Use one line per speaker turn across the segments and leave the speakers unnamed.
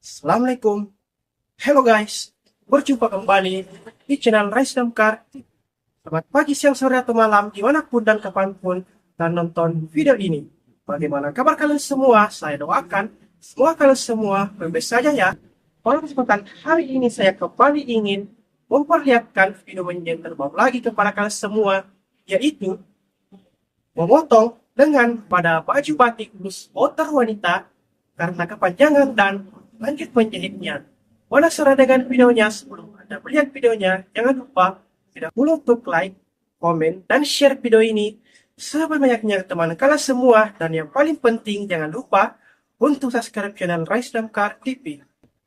Assalamualaikum. Hello guys. Berjumpa kembali di channel Rise Damkar. Selamat pagi, siang, sore, atau malam dimanapun dan kapanpun dan nonton video ini. Bagaimana kabar kalian semua? Saya doakan semoga kalian semua baik-baik saja ya. Pada kesempatan hari ini saya kembali ingin memperlihatkan video yang terbaru lagi kepada kalian semua, yaitu memotong lengan pada baju batik blouse outer wanita karena kepanjangan dan lanjut menjahitnya. Penasaran dengan videonya? Sebelum Anda melihat videonya, jangan lupa tidak lupa untuk like, komen, dan share video ini sebanyak-banyaknya ke teman kalian semua. Dan yang paling penting, jangan lupa untuk subscribe channel Rise Damkar TV.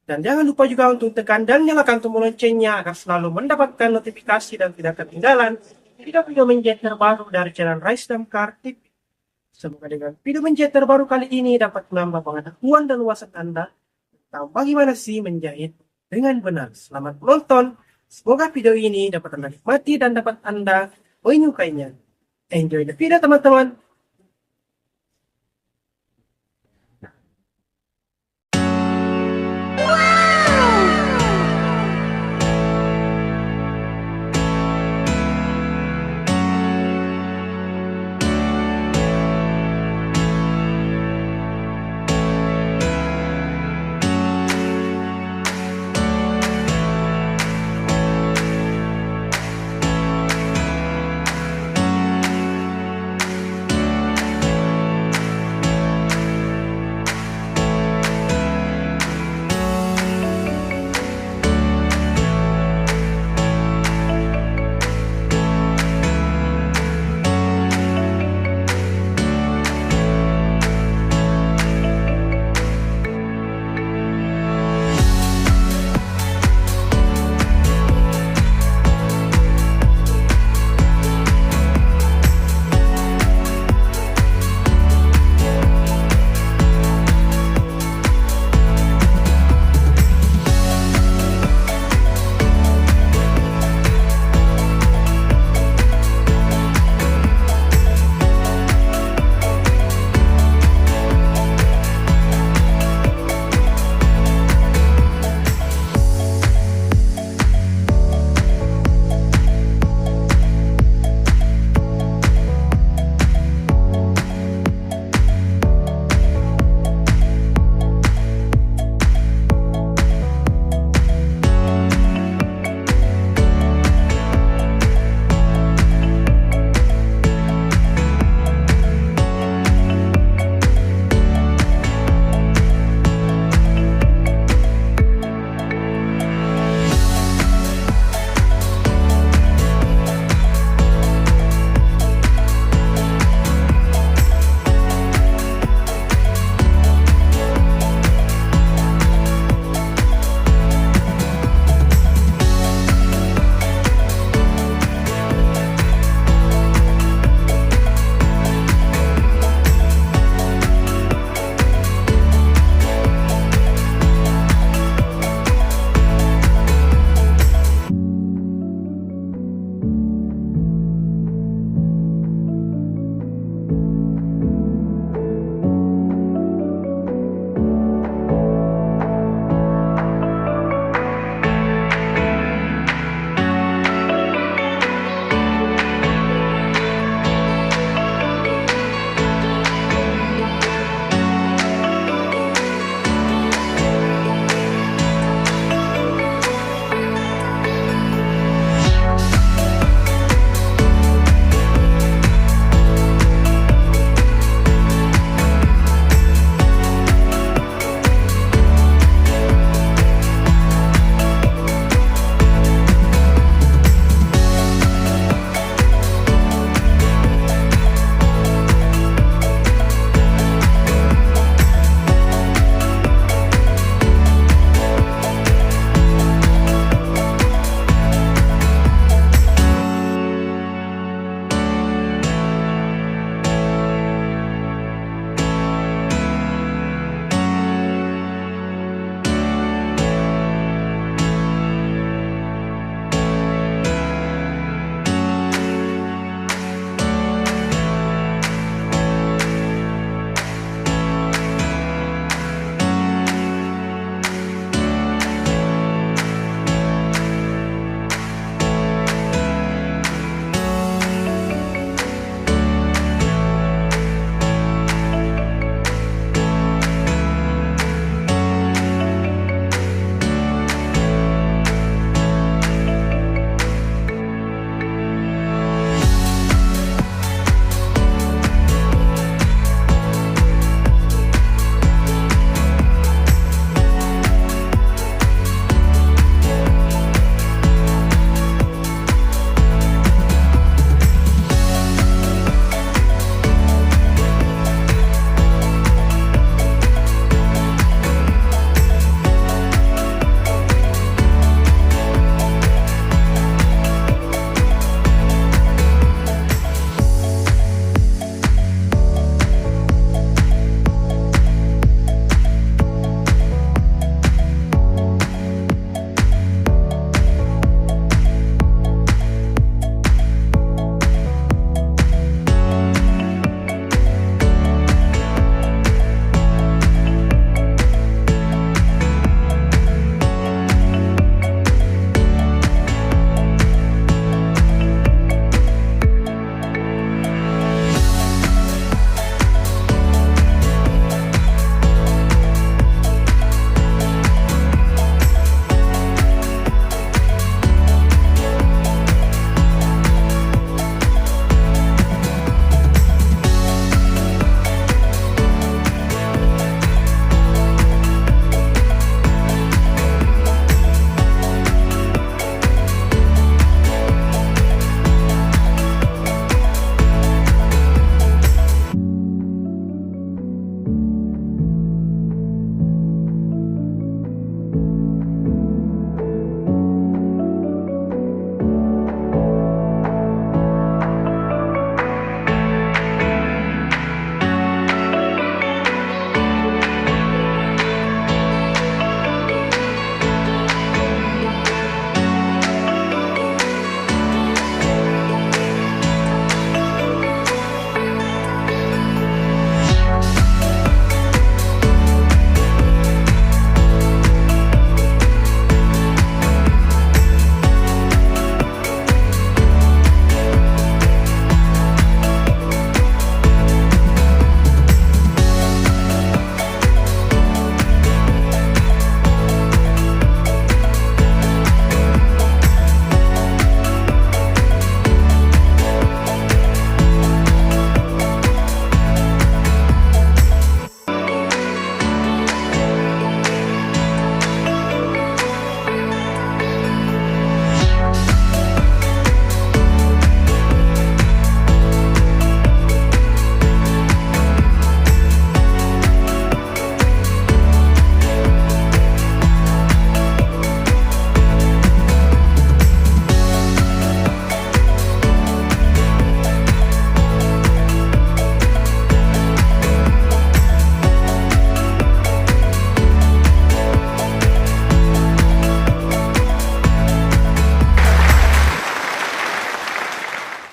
Dan jangan lupa juga untuk tekan dan nyalakan tombol loncengnya agar selalu mendapatkan notifikasi dan tidak ketinggalan video-video menjahit terbaru dari channel Rise Damkar TV. Semoga dengan video menjahit terbaru kali ini dapat menambah pengetahuan dan wawasan Anda tentang bagaimana sih menjahit dengan benar. Selamat menonton. Semoga video ini dapat Anda nikmati dan dapat Anda menyukainya. Enjoy the video teman-teman.